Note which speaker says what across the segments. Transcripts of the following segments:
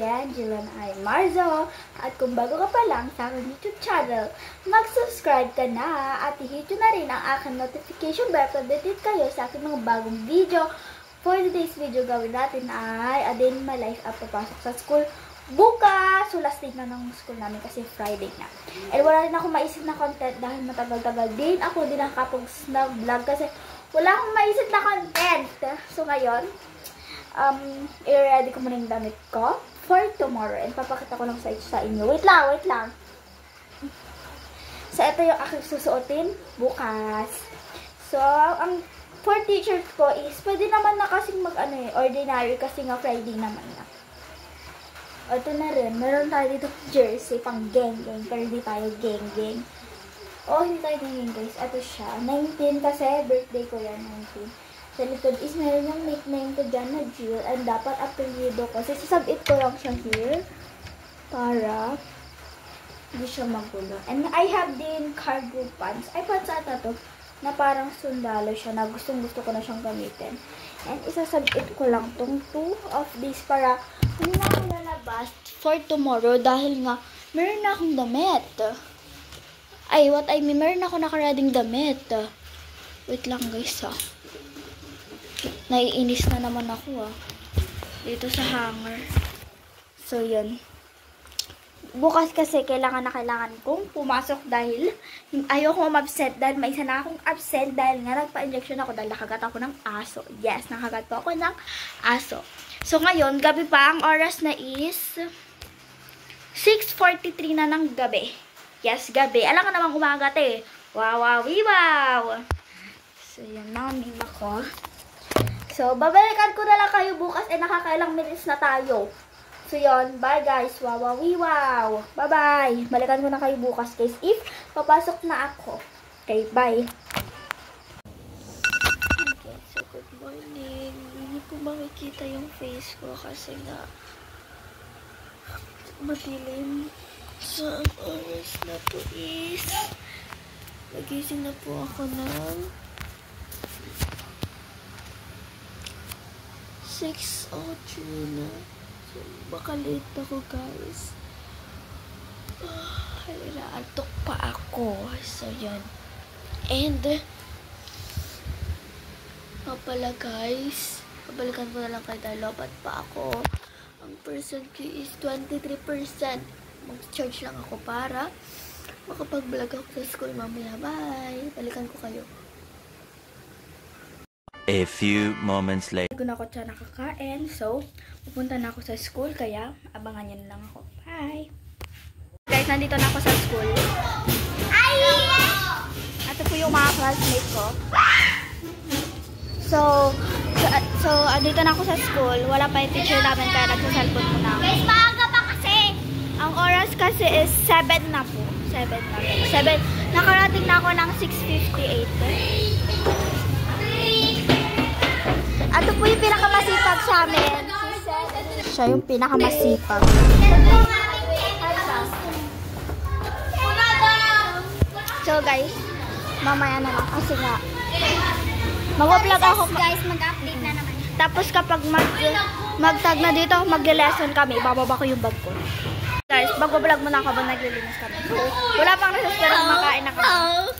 Speaker 1: again, Jillian I. Marzo. At kung bago ka pa lang sa aking YouTube channel, mag-subscribe ka na at i-hit na rin ang aking notification bell para updated kayo sa aking mga bagong video. For today's video, gawin natin ay a day in my life at papasok sa school bukas. So last day na ng school namin kasi Friday na. And wala rin ako maisip na content dahil matagal-tagal din ako din nakapag-vlog kasi wala akong maisip na content. So ngayon, i-ready ko muna yung damit ko for tomorrow. And papakita ko lang sa inyo. Wait lang. So, ito yung aking susuotin bukas. So, ang for t-shirt ko is, pwede naman na kasing ordinary kasi nga Friday naman na. Ito na rin. Meron tayo dito jersey pang geng-geng. Pero hindi tayo geng-geng. Hindi tayo geng-geng guys. Ito siya. 19 kasi birthday ko yan. 19. Sa likod is meron yung nickname ko dyan na Jill. And dapat apelyido ko. Kasi sasabit ko lang siya here. Para hindi siya magulo. And I have din cargo pants. Ay, pants ata to. Na parang sundalo siya. Na gustong-gusto ko na siyang gamitin. And isasabit ko lang tong 2 of these para hindi na ako lalabas for tomorrow. Dahil nga, meron na akong damit. Ay, what I mean, meron ako nakarading damit. Wait lang guys ha. Naiinis na naman ako dito sa hanger. So, yun. Bukas kasi kailangan kong pumasok dahil ayoko umabsent dahil may isa na akong absent dahil nga nagpa-injection ako dahil nakagat ako ng aso. Yes, nakagat po ako ng aso. So, ngayon, gabi pa. Ang oras na is 6:43 na ng gabi. Yes, gabi. Alam ka namang umagat eh. Wow. So, yun na. Mima ko. So, babalikan ko na lang kayo bukas. Nakakailang minutes na tayo. So, yun. Bye, guys. Wow. Bye-bye. Balikan ko na kayo bukas, guys. If papasok na ako. Okay, bye. Okay, so good morning. Hindi po makikita yung face ko kasi nga madilim. So, ang oras na po is nagising na po ako ng 6:03 na. So, baka late ako, guys. Antok pa ako. So, yun. And, pala, guys. Pabalikan ko na lang kay Lobat pa ako. Ang percent ko is 23%. Mag-charge lang ako para makapag-vlog ako sa school mamaya. Bye! Balikan ko kayo.
Speaker 2: A few moments later.
Speaker 1: Hindi ko na ako siya nakakain. So, pupunta na ako sa school. Kaya, abangan niyo na lang ako. Bye! Guys, nandito na ako sa school. Ito po yung mga classmates ko. So, andito na ako sa school. Wala pa yung teacher namin kaya nagsasalpon ko na ako.
Speaker 3: Guys, maaga pa kasi.
Speaker 1: Ang oras kasi is 7 na po. 7 na. 7. Nakarating na ako ng 6:58. Ito po yung pinakamasipag sa amin. Siya yung pinakamasipag. So guys, mamaya na lang kasi nga mag-vlog ako.
Speaker 3: Guys, mag-update na naman.
Speaker 1: Tapos kapag mag-tag na dito, mag-lesson kami, bababa ko yung bag ko. Guys, mag-vlog muna ako habang naglilinis kami. So, wala pang resos pero kumakain na kami.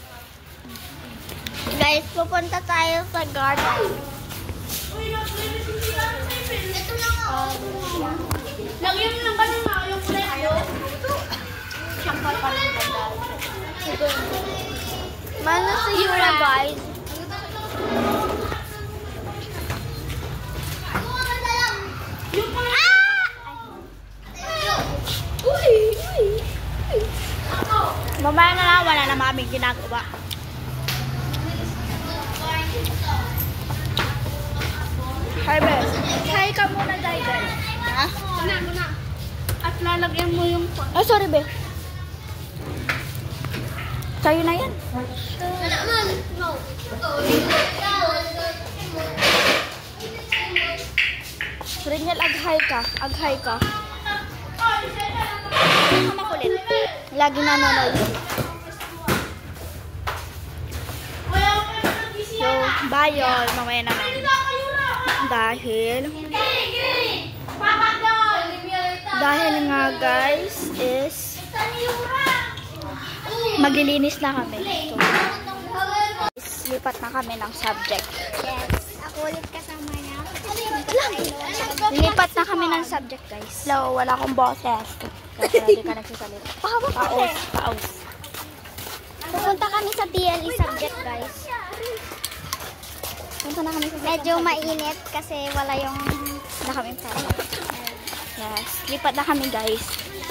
Speaker 3: Guys, pupunta tayo sa garden. Lagyan mo lang kanina yung kulay ayo.
Speaker 1: Siyempre pa rin
Speaker 3: Mana sa Yura, guys.
Speaker 1: Mamaya na lang, wala na maming ginagawa. Hi, Bes. Hi ka muna, Daidan.
Speaker 3: Ha? Muna.
Speaker 1: At lalagyan mo yung... sorry, Be. Sa'yo na yan.
Speaker 3: No.
Speaker 1: Rinyal, aghay ka. Hindi ka makulit. Lagi nanonood. So, bye all. Mamaya na lang. Dahil Dahil nga guys is maglilinis na kami. So, lipat na kami ng subject.
Speaker 3: Yes. Ako ulit kasama niya.
Speaker 1: Lipat na kami ng subject guys.
Speaker 3: Hello, wala akong boses.
Speaker 1: Kasi hindi ka nagsasalita. Paus.
Speaker 3: Pupunta kami sa TLE subject, guys.
Speaker 1: Punta na kami sa
Speaker 3: Medyo mainit kasi wala yung...
Speaker 1: na kami para. Yes, lipat na kami guys.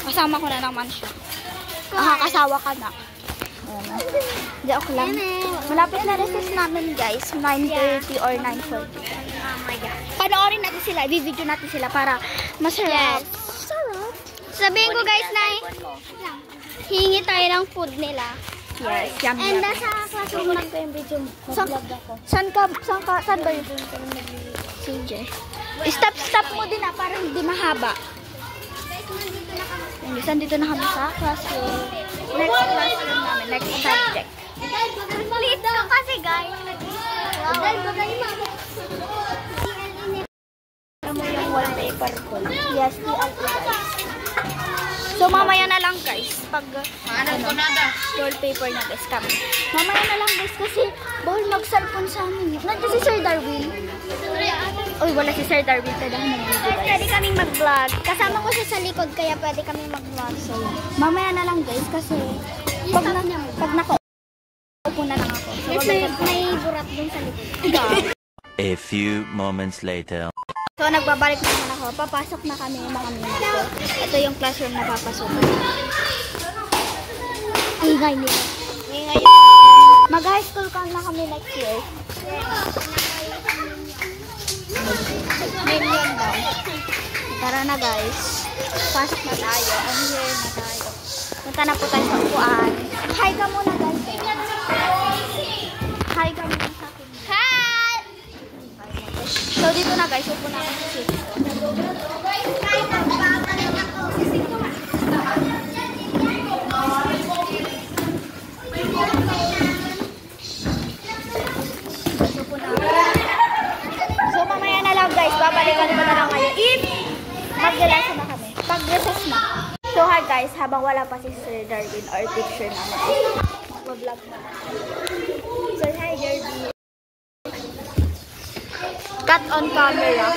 Speaker 1: Kasama ko na naman siya. Makakasawa ka na. Joke lang. Malapit na recess namin guys. 9:30 or 9:40.
Speaker 3: Oh my God.
Speaker 1: Panoorin natin sila. I-video natin sila para masarap.
Speaker 3: Yes. Sabihin ko guys na hingi tayo ng food nila.
Speaker 1: Yes, yum
Speaker 3: And
Speaker 1: yum.
Speaker 3: nasa classroom na ko yung video. Mag-vlog ako.
Speaker 1: Saan ba yun? CJ. Stop mo din para hindi mahaba. Guys, nandito na kami sa classroom. Next classroom namin, next subject.
Speaker 3: Liit ko kasi guys.
Speaker 1: Mo yung wallpaper ko. Yes, guys. So, mamaya na lang guys. Pag wallpaper na guys kami. Mamaya na lang guys kasi bawal mag-cellphone sa amin. Nandiyan si Sir Darwin. Uy, wala si Sir Darwin. Kaya mag-video guys.
Speaker 3: Pwede kaming mag-vlog. Kasama ko siya sa likod kaya pwede kaming mag-vlog. So,
Speaker 1: Mamaya na lang guys kasi pag nakaupo na lang ako. So,
Speaker 3: may burat dun sa likod.
Speaker 2: A few moments later.
Speaker 1: So, nagbabalik naman ako. Papasok na kami yung mga minuto. Ito yung classroom na papasukan. Ingay nila.
Speaker 3: Ingay.
Speaker 1: Mag-high school ka na kami next year. Million daw. Tara na guys. Pasok na tayo. I'm here na tayo. Punta na po tayo sa upuan. Hi ka muna guys. Hi ka muna sa akin.
Speaker 3: Hi!
Speaker 1: So, dito na guys. Upo na ako sa seat. So, mamaya na lang guys. Babalikan ko na lang kayo. If mag-relasa na kami. Pag-recess na. So, hi guys. Habang wala pa si Sir Darwin or teacher naman. Mag-vlog na. So, hi Darwin. Cut on camera.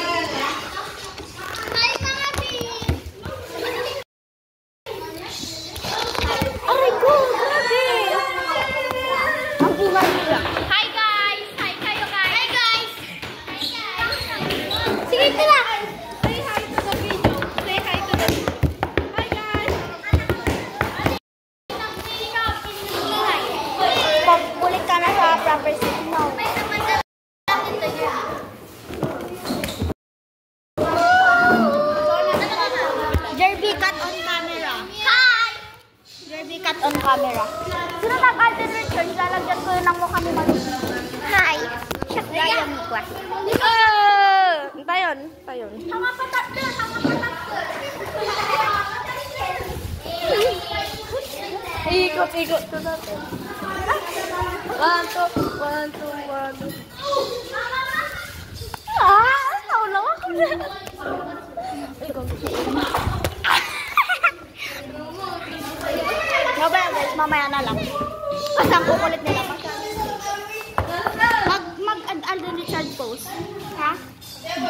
Speaker 1: Aray ko! Grabe! Ang ingay nila.
Speaker 3: Hi guys! Hi kayo guys! Hi guys! Sige ito na! Say hi to the video. Say hi to the video. Hi guys!
Speaker 1: Pag-ulit ka na sa proper seat. No. Jerby, cut on camera.
Speaker 3: Hi!
Speaker 1: Jerby, cut on camera. Sino nag-alternate church? Lalagyan ko ng mukha ni Mami.
Speaker 3: Hi! Siya kaya mo ko.
Speaker 1: Tayon.
Speaker 3: Sama patat ka! Sama patat ka!
Speaker 1: Ikot ko natin. 1, 2. Naulaw ako na. Mamaya na lang. Kasi ang kukulit nila mag-Alden Richard pose.
Speaker 3: Ha?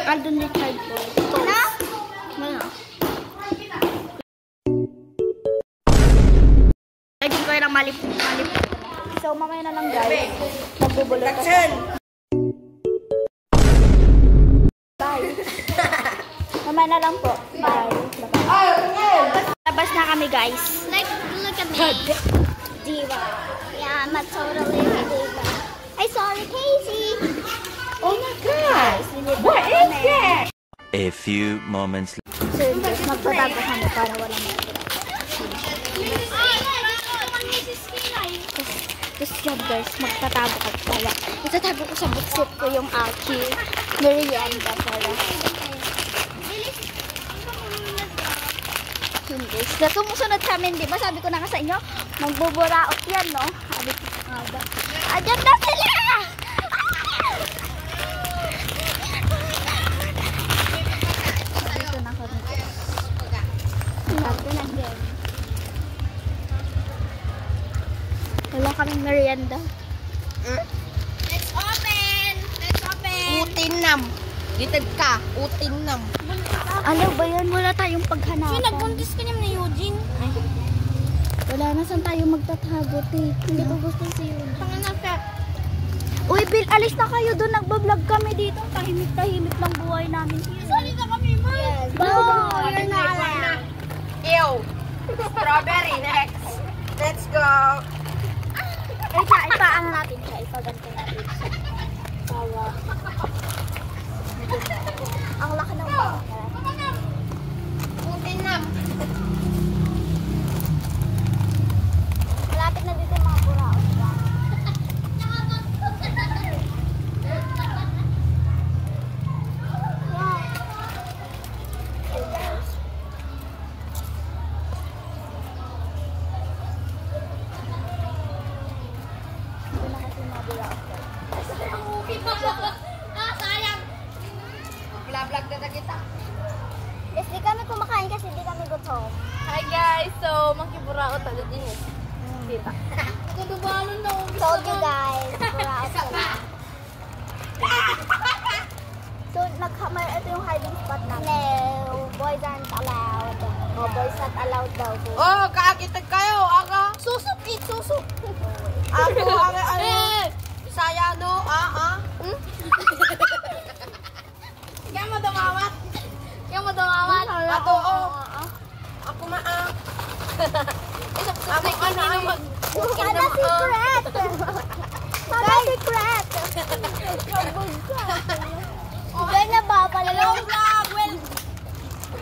Speaker 1: Alden Richard pose.
Speaker 3: Na?
Speaker 1: Ano? Lagyan ko yung malip. So, mamaya na lang guys. Magbubulot ako. Bye. Mamaya na lang po. Bye. Labas na kami guys.
Speaker 3: Like, look at me.
Speaker 1: Diva.
Speaker 3: Yeah, I'm a totally diva. Ay, sorry, Casey.
Speaker 1: Oh my God! What is that?
Speaker 2: A few moments later.
Speaker 1: So, guys, magpatago kami para wala makikita. Tapos yan guys, magtatago ka pala. Itatago ko sa buksit ko yung aking merienda para. Yun guys, na sumusunod sa amin, di ba? Sabi ko na nga sa inyo, magbuburaot yan, no? Sabi ko nga ba? Ayan na sila! Dito na kami. kaming merienda.
Speaker 3: Let's open! Let's open!
Speaker 4: Utinam. Litid ka. Utinam.
Speaker 1: Ano ba yan? Wala tayong paghanapan.
Speaker 3: Nagbuntis ka niya ni Eugene.
Speaker 1: Wala na, saan tayo magtatago, te? Hindi ko gusto si Eugene.
Speaker 3: Panganapet.
Speaker 1: Uy, Bill, alis na kayo doon. Nagbablog kami dito. Tahimik-tahimik ng buhay namin.
Speaker 3: Sorry na kami, ma.
Speaker 1: Yes.
Speaker 3: You're not allowed.
Speaker 4: Ew. Strawberry next. Let's go.
Speaker 1: Eh, siya, ipaano natin siya. Ipaganto natin siya. Tawa. Ang laki ng baka.
Speaker 4: Utinam.
Speaker 1: Malapit na dito yung mga buraot.
Speaker 3: Sayang.
Speaker 4: Vlog na kita.
Speaker 1: Yes, di kami kumakain kasi di kami gutom.
Speaker 4: Hi guys. So, makiburaot ulit din eh. Kita.
Speaker 3: Kadubalon na.
Speaker 1: Told you guys, buraot sila. So, ito yung hiding spot namin. No, boys aren't allowed. Oh, boys not allowed daw. So,
Speaker 4: Oh, kaakitag kayo. Aga.
Speaker 3: Susuk, eat susuk.
Speaker 4: Ako, ano. Bisaya, no?
Speaker 3: Kaya mo dumawat. Kaya mo dumawat.
Speaker 4: Ato, Ako Ako, ano.
Speaker 1: Sana secret! Sana secret! Okay na ba? Palalong vlog! Well,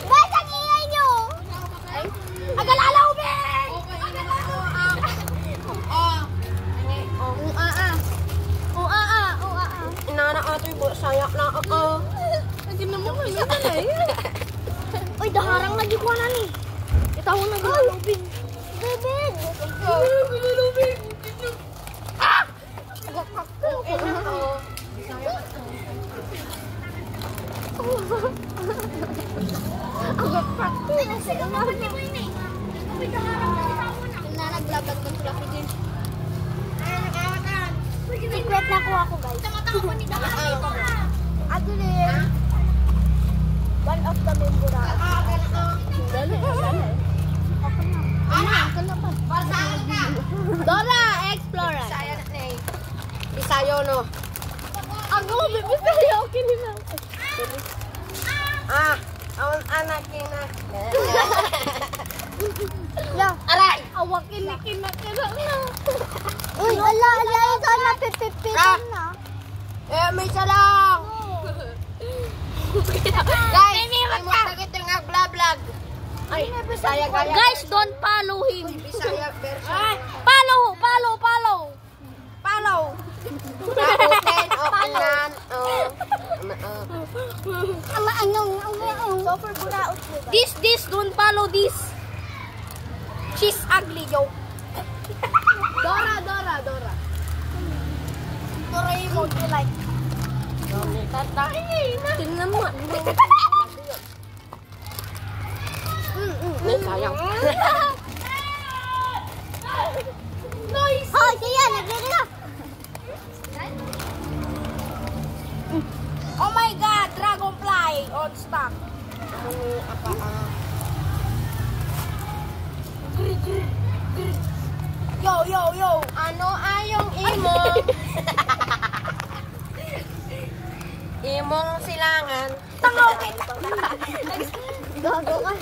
Speaker 1: guys, ang ingay nyo! Agalalaw, Ben!
Speaker 4: Inana ato yung sayak na ako.
Speaker 3: Nagin naman ko yun na eh.
Speaker 1: Uy, daharang lagi ko na ni. Ito ako naglalubing. Bebed!
Speaker 3: Naglalubing.
Speaker 1: Secret na kuha ko, guys. Actually, one of the membura.
Speaker 3: Dora, Explorer.
Speaker 4: Bisayo, no?
Speaker 3: Ako, bibisaya ako kinina.
Speaker 4: Ang anak na.
Speaker 3: Aray! Awakin na kinakirang na.
Speaker 1: Uy, ala, ito na pipipitan na.
Speaker 4: May salang! Guys, ay mo sakit yung vlog. Ay, Bisaya kaya.
Speaker 3: Guys, don't follow him.
Speaker 4: Bisaya version.
Speaker 3: Follow.
Speaker 4: Openan.
Speaker 1: So, for buraot mo ba?
Speaker 3: This, don't follow this. She's ugly, yo. Dora.
Speaker 1: Dora yung mode you like.
Speaker 3: Tingnan mo.
Speaker 4: Sayang.
Speaker 1: Nice! Hoy, kaya, naglili na.
Speaker 3: Oh my God, dragonfly on stock. Yo.
Speaker 4: Ano ayong imo? Imong silangan.
Speaker 3: Tangaw.
Speaker 1: Gago ka.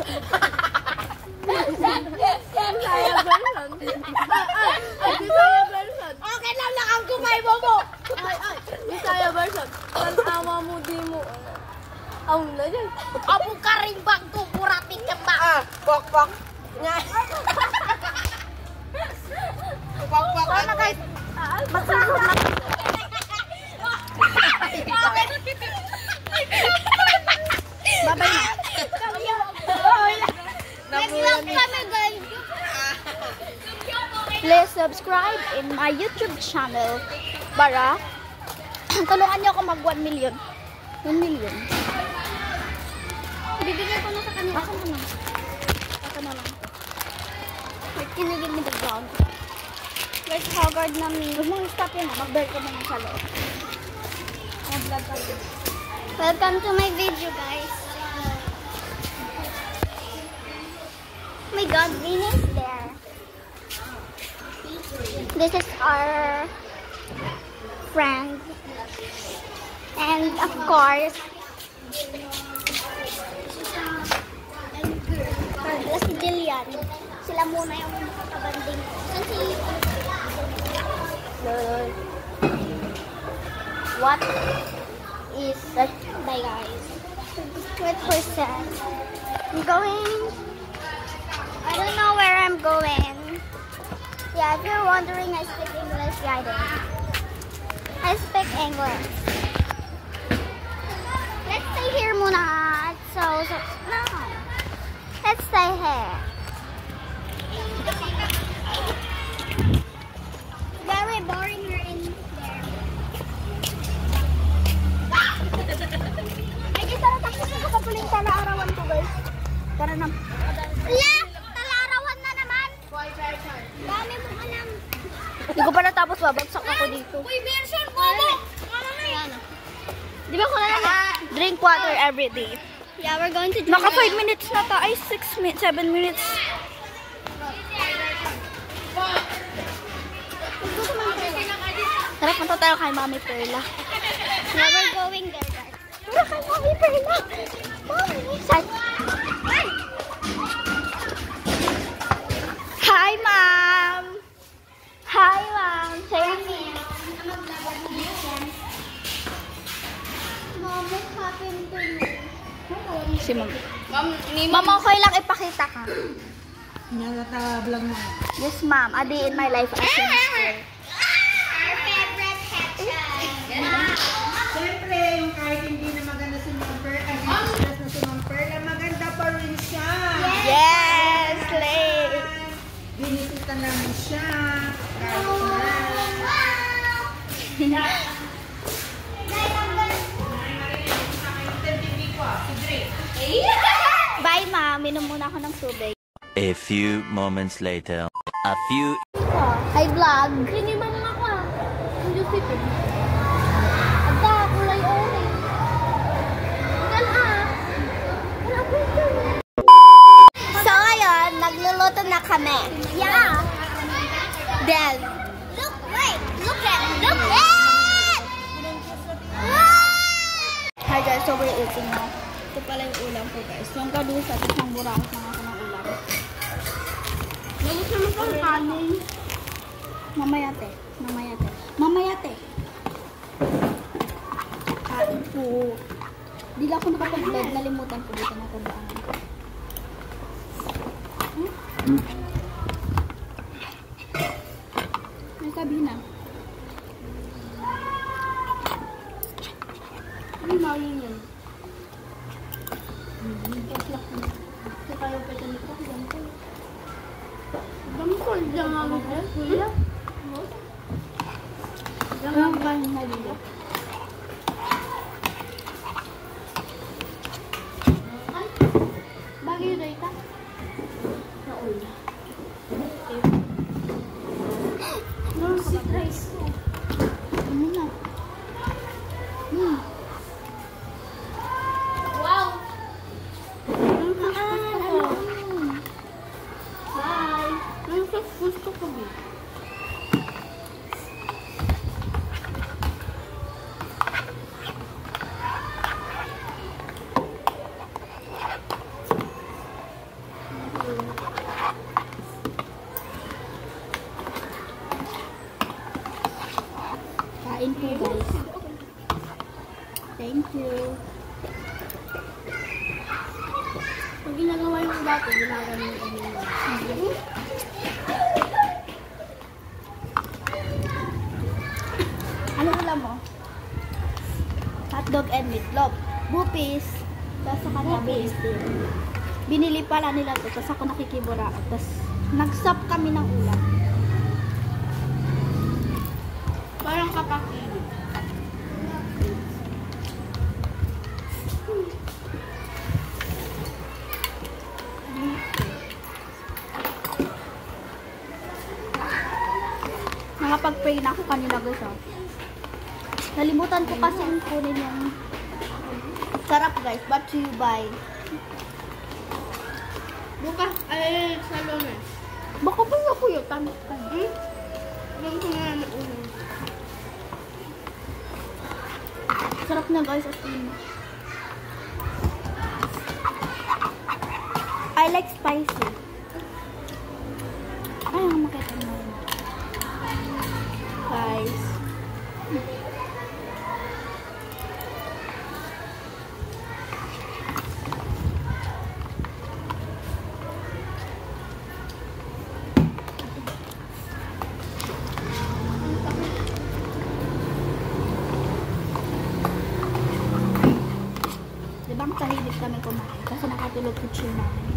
Speaker 3: Bisaya version. Bisaya version. Okay lang ang kumay mo. Ay. Bisaya version. Tanawa mo di mo. Ang na yan. Apo karimbang ko puratin ka ba?
Speaker 4: Pok. Nga. Pok.
Speaker 1: Sana guys, magsusunod na. Bye-bye na.
Speaker 3: Next lang kami guys.
Speaker 1: Please subscribe in my YouTube channel para tulungan niyo ako mag 1 million. 1 million.
Speaker 3: Bibigay ko na sa kanila.
Speaker 1: Ako na lang.
Speaker 3: Can you give me the ground?
Speaker 1: Guys, haggard na me. Huwag mong stop yun. Mag-bear ka muna sa loob. Mag-vlog ka rin. Welcome to my video, guys. Oh my God, Vinny is there. This is our friend. And of course, si Jillian. Sila muna yung kabanding. What is that? Bye guys. Wait for a sec. I'm going. I don't know where I'm going. Yeah, if you're wondering, I speak English, guys. I speak English. Let's stay here muna. So no. Let's stay here. Very boring here in there. Ay, kita na tapos ko pa pala yung tala-arawan ko, guys. Para na. La! Tala-arawan na naman! Dami mong alam. Hindi ko pa natapos, babagsak ako dito. Uy, version mo! Di ba ko na drink water every day? Yeah, we're going to drink. Naka 5 minutes na ta. Ay, 7 minutes. Tara, punta tayo kay Mami Perla. Yeah, we're going there, guys. Tara kay Mami Perla. Mami, saan? Hi, Ma'am. Hi, Ma'am. Say me. Mom, what happened to me? Si Ma'am. Ma'am, okay lang ipakita ka.
Speaker 4: Nakatablang mo.
Speaker 1: Yes, Ma'am. A day in my life as a sister.
Speaker 4: Siyempre, yung kahit hindi na maganda si Ma'am Perla, stress na si Ma'am Perla, maganda pa rin siya.
Speaker 1: Yes, Lay.
Speaker 4: Binisita namin siya.
Speaker 1: Bye, Ma'am. Minom muna ako ng tubig.
Speaker 2: A few moments later. A few.
Speaker 1: Hi, vlog.
Speaker 3: Hindi ba mga ko? Hindi ko.
Speaker 1: Ada, kulay orange. So, ngayon, nagluluto na kami. Yeah. Then, look, wait, look at it. Hi guys, so we're eating now. Ito pala yung ulam ko, guys. Yung kadusa, at yung burakot na ako ng ulam.
Speaker 3: Nagusto mo pang kanin.
Speaker 1: Mamaya te. Mamaya te. Kain po. Di lang ako nakapag-vlog. Nalimutan ko dito na tandaan. May sabihin na.
Speaker 3: Ano mawin yun?
Speaker 1: Ito kayo pwede nito.
Speaker 3: Dami ko lang ako dyan, kuya.
Speaker 1: Ang kanin na dito.
Speaker 3: Bagay yun dahil ka?
Speaker 1: Naula.
Speaker 3: No, si Rice ko.
Speaker 1: Ano na?
Speaker 3: Wow!
Speaker 1: Bye!
Speaker 3: Ang gusto ko ba?
Speaker 1: Kain po, guys. Thank you.
Speaker 3: Pag ginagawa yung dati, ginagawa yung ginagawa.
Speaker 1: Ano ulam mo? Hotdog and meatloaf. Bupis. Tapos sa kanya bupis din. Binili pala nila to. Tapos ako nakikibura. Tapos nag-stop kami ng ulam.
Speaker 3: Parang kapakili.
Speaker 1: Nakapag-pray na ako kanina guys. Nalimutan ko kasi kunin yung sarap guys. But you buy.
Speaker 3: Bukas, ay, salon eh.
Speaker 1: Baka ba ako yung tamis ka?
Speaker 3: Alam ko nga na ulo.
Speaker 1: Sarap na guys. As in. I like spicy. Ay, ang makita mo. Guys. Diba tahimik kami kumain kasi nakatulog kitchen namin.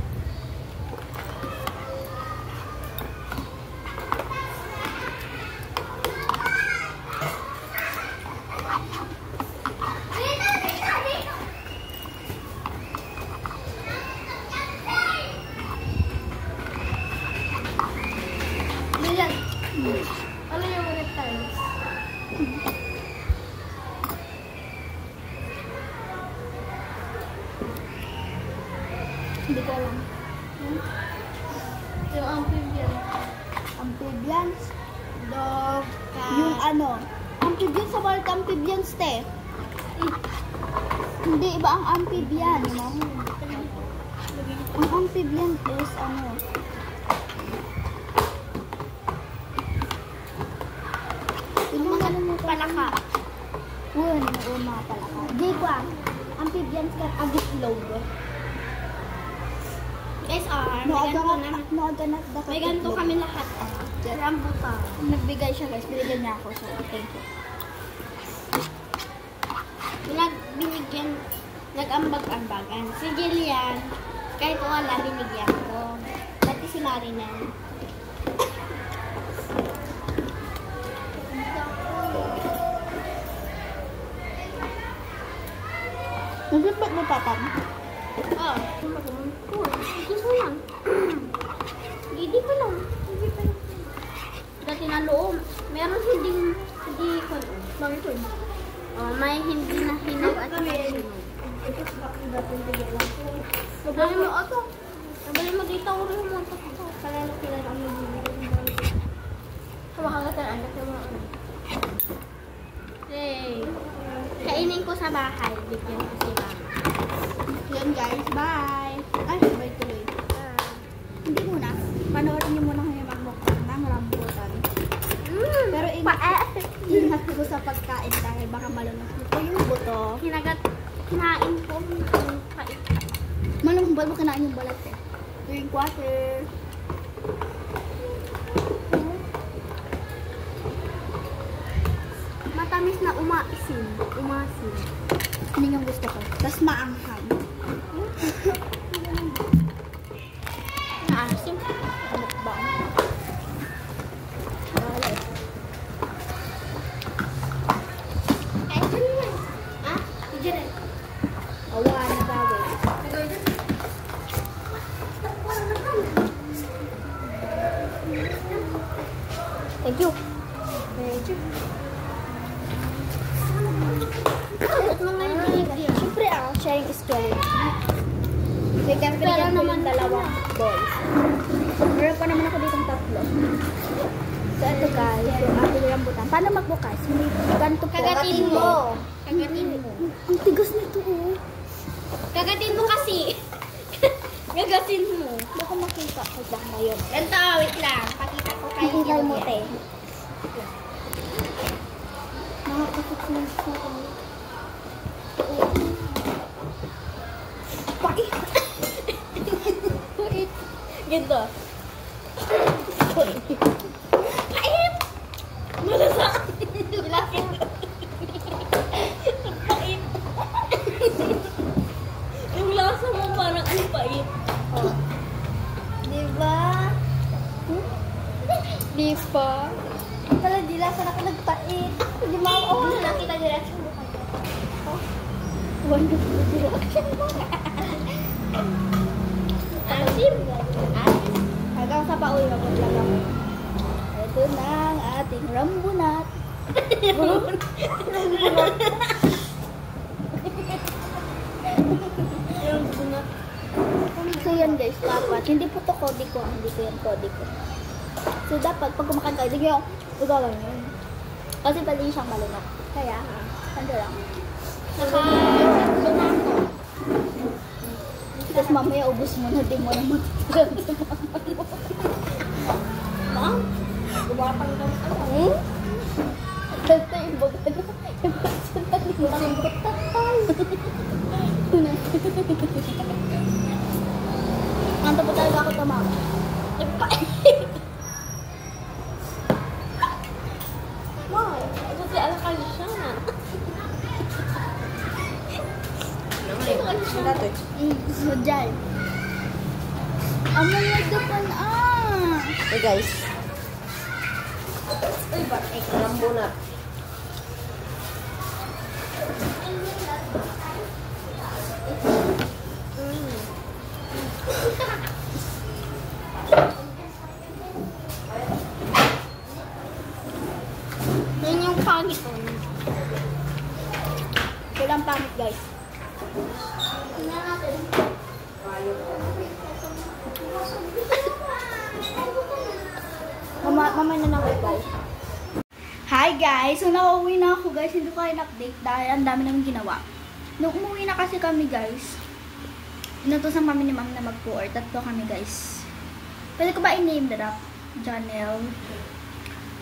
Speaker 3: Bilan. Ano yung reptiles?
Speaker 1: Hindi ko alam.
Speaker 3: Yung amphibian.
Speaker 1: Amphibians?
Speaker 3: Dog, cat.
Speaker 1: Yung ano? Amphibians sa bawal amphibians te. Hindi, iba ang amphibian. Ang amphibian is ano? Yung ano mo
Speaker 3: Palaka.
Speaker 1: Yun, yung mga palaka. Di ba? Amphibians ka agitlog.
Speaker 3: Guys, may ganito
Speaker 1: May
Speaker 3: ganito kami lahat. Rambutan.
Speaker 1: Nagbigay siya guys, binigyan niya ako. So, thank you.
Speaker 3: Binigyan, nag-ambag-ambagan. Si Jillian, kahit wala, binigyan ko. Dati si Marinan.
Speaker 1: Nagsimpat mo papan?
Speaker 3: Oh, gusto lang. Hindi pa lang. Dati na loob. Meron hindi ko. Bakit yun? Oh, may hindi na hinog at may hinog. Sabali mo ito. Sabali mo dito. Uri mo ito. Kalala sila na ang nabibigay. Kamakagataan. Hey. Kainin ko sa bahay. Bigyan ko si mama.
Speaker 1: Yun guys, bye! Ay, bye tuloy. Hindi muna. Panoorin niyo muna kami magmukbang ng rambutan. Pero ingat ko sa pagkain dahil baka malunok nito yung buto.
Speaker 3: Kinain ko. Pait.
Speaker 1: Malunok ba mo kinain yung balat eh? Drink water.
Speaker 3: Matamis na umasin.
Speaker 1: Hindi yung gusto ko. Tapos maanghang.
Speaker 3: Naasim.
Speaker 1: Mukbang.
Speaker 3: Kahit ano yan. Ah? Hindi rin.
Speaker 1: Awa na gawin. Thank you.
Speaker 3: At mga ingredients.
Speaker 1: Siyempre sharing is caring. Bigyan ko
Speaker 3: Pero
Speaker 1: naman
Speaker 3: naman
Speaker 1: dalawang balls. Meron pa naman ako ditong tatlo. So ito guys, yung ating rambutan. Paano magbukas? May ganito po.
Speaker 3: Kagatin mo. Kagatin mo.
Speaker 1: Ang tigas nito oh.
Speaker 3: Kagatin mo kasi. Gagatin mo.
Speaker 1: Baka makita ko ba ngayon?
Speaker 3: Ganito, wait lang. Pakita ko kayo.
Speaker 1: Hindi kayo mo te. Nakakasok na sa Pait!
Speaker 3: Wait. Ganito. Pait! Malasa. Lapit. Pait. Yung lasa mo parang ang pait.
Speaker 1: Oh. Diba? Diba? Pala di lasa na ako nagpait. Hindi makawa.
Speaker 3: Nakita diretso mo kayo.
Speaker 1: Wonderful direction mo.
Speaker 3: Asim. Asim.
Speaker 1: Hanggang sa pauwi, magpaplag ako. Ito na ang ating rambunat. So yun guys, dapat, hindi po to kodi ko, hindi ko yung kodi ko. So dapat, pag kumakain kayo, hindi nyo ugawan yun. Kasi pwede siyang malunok. Kaya, ano lang. Tapos mamaya ubus mo na, di mo na matutulog sa mama mo. Ma'am? Gumapang ka mo. Basta yung baga na. Yung basta na yung tatay. Kanto po talaga ako tumama.
Speaker 3: Wow, kasi alakal siya.
Speaker 1: So, dyan. Ang mga dupan,
Speaker 3: Hey guys. Ay ba? Ay, kalambunat.
Speaker 1: Yan yung pangit. Walang pangit, guys. Tingnan natin. Mama na lang, guys. Hi, guys. So, nakauwi na ako, guys. Hindi ko kayo na-update dahil ang dami namin ginawa. Nung umuwi na kasi kami, guys, inutusan kami ni ma'am na mag-pour. Tatlo kami, guys. Pwede ko ba i-name drop? Janelle.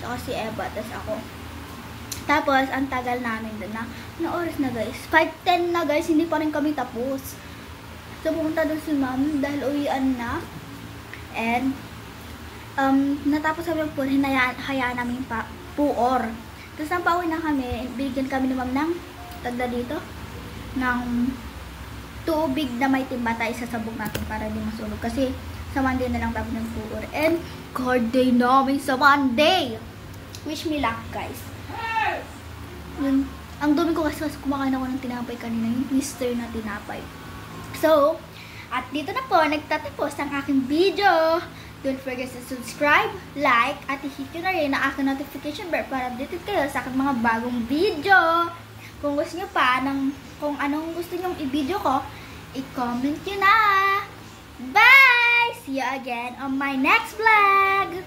Speaker 1: Tsaka si Eva. Tapos ako. Tapos, ang tagal namin doon na. Anong oras na, guys? 5:10 na, guys. Hindi pa rin kami tapos. So, pumunta doon si ma'am dahil uwian na. And, natapos kami po, hayaan namin pa puor. Tapos nang pauwi na kami, binigyan kami ni ma'am ng tagda dito ng tubig na may timba tayo isasabog natin para di masunog. Kasi sa Monday na lang tapos ng puor. And card day namin sa Monday! Wish me luck, guys. Yun, ang dumi ko kasi kumakain ako ng tinapay kanina, yung twister na tinapay. So, at dito na po, nagtatapos ang aking video. Don't forget to subscribe, like, at i-hit nyo na rin ang aking notification bell para updated kayo sa aking mga bagong video. Kung gusto nyo pa, kung anong gusto nyo i-video ko, i-comment nyo na. Bye! See you again on my next vlog!